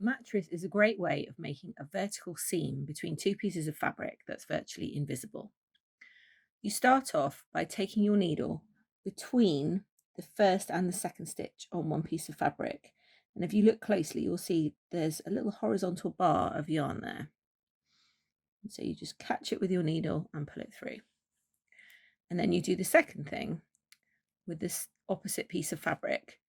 Mattress is a great way of making a vertical seam between two pieces of fabric that's virtually invisible. You start off by taking your needle between the first and the second stitch on one piece of fabric. And if you look closely, you'll see there's a little horizontal bar of yarn there. And so you just catch it with your needle and pull it through. And then you do the second thing with this opposite piece of fabric.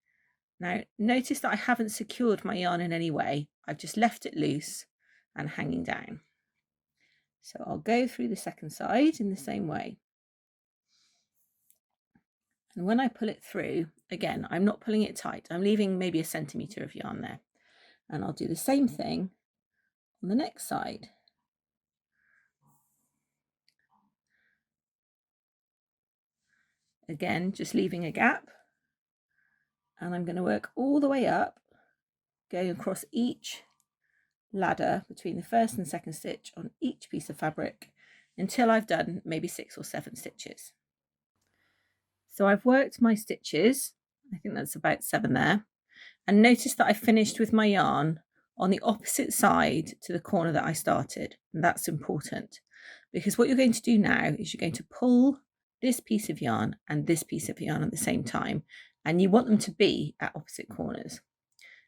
Now, notice that I haven't secured my yarn in any way. I've just left it loose and hanging down. So I'll go through the second side in the same way. And when I pull it through, again, I'm not pulling it tight. I'm leaving maybe 1 centimetre of yarn there. And I'll do the same thing on the next side. Again, just leaving a gap. And I'm going to work all the way up, going across each ladder between the first and second stitch on each piece of fabric until I've done maybe 6 or 7 stitches. So I've worked my stitches, I think that's about 7 there, and notice that I finished with my yarn on the opposite side to the corner that I started. And that's important because what you're going to do now is you're going to pull this piece of yarn and this piece of yarn at the same time, and you want them to be at opposite corners.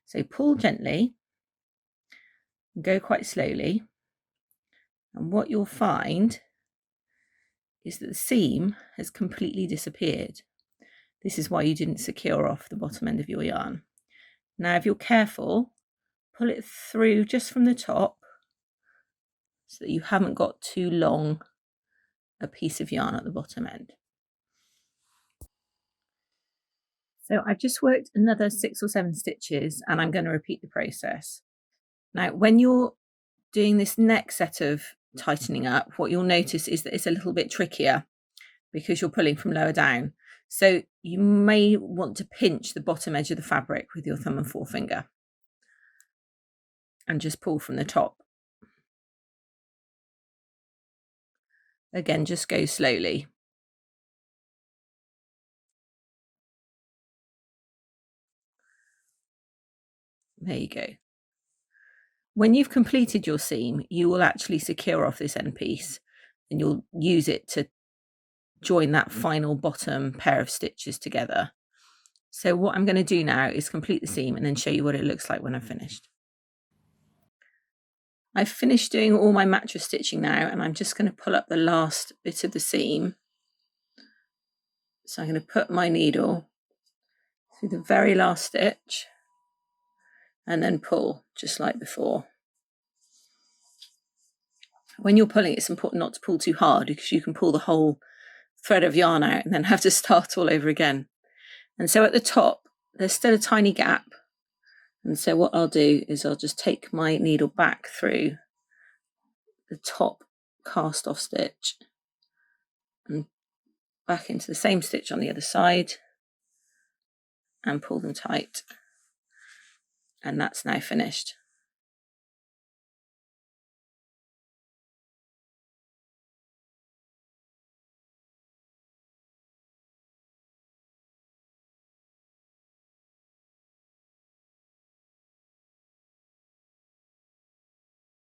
So pull gently, go quite slowly, and what you'll find is that the seam has completely disappeared. This is why you didn't secure off the bottom end of your yarn. Now, if you're careful, pull it through just from the top so that you haven't got too long a piece of yarn at the bottom end. So I've just worked another 6 or 7 stitches and I'm going to repeat the process. Now, when you're doing this next set of tightening up, what you'll notice is that it's a little bit trickier because you're pulling from lower down. So you may want to pinch the bottom edge of the fabric with your thumb and forefinger and just pull from the top. Again, just go slowly. There you go. When you've completed your seam, you will actually secure off this end piece and you'll use it to join that final bottom pair of stitches together. So what I'm going to do now is complete the seam and then show you what it looks like when I'm finished. I've finished doing all my mattress stitching now, and I'm just going to pull up the last bit of the seam. So I'm going to put my needle through the very last stitch and then pull just like before. When you're pulling, it's important not to pull too hard because you can pull the whole thread of yarn out and then have to start all over again. And so at the top, there's still a tiny gap. And so what I'll do is I'll just take my needle back through the top cast off stitch and back into the same stitch on the other side and pull them tight. And that's now finished.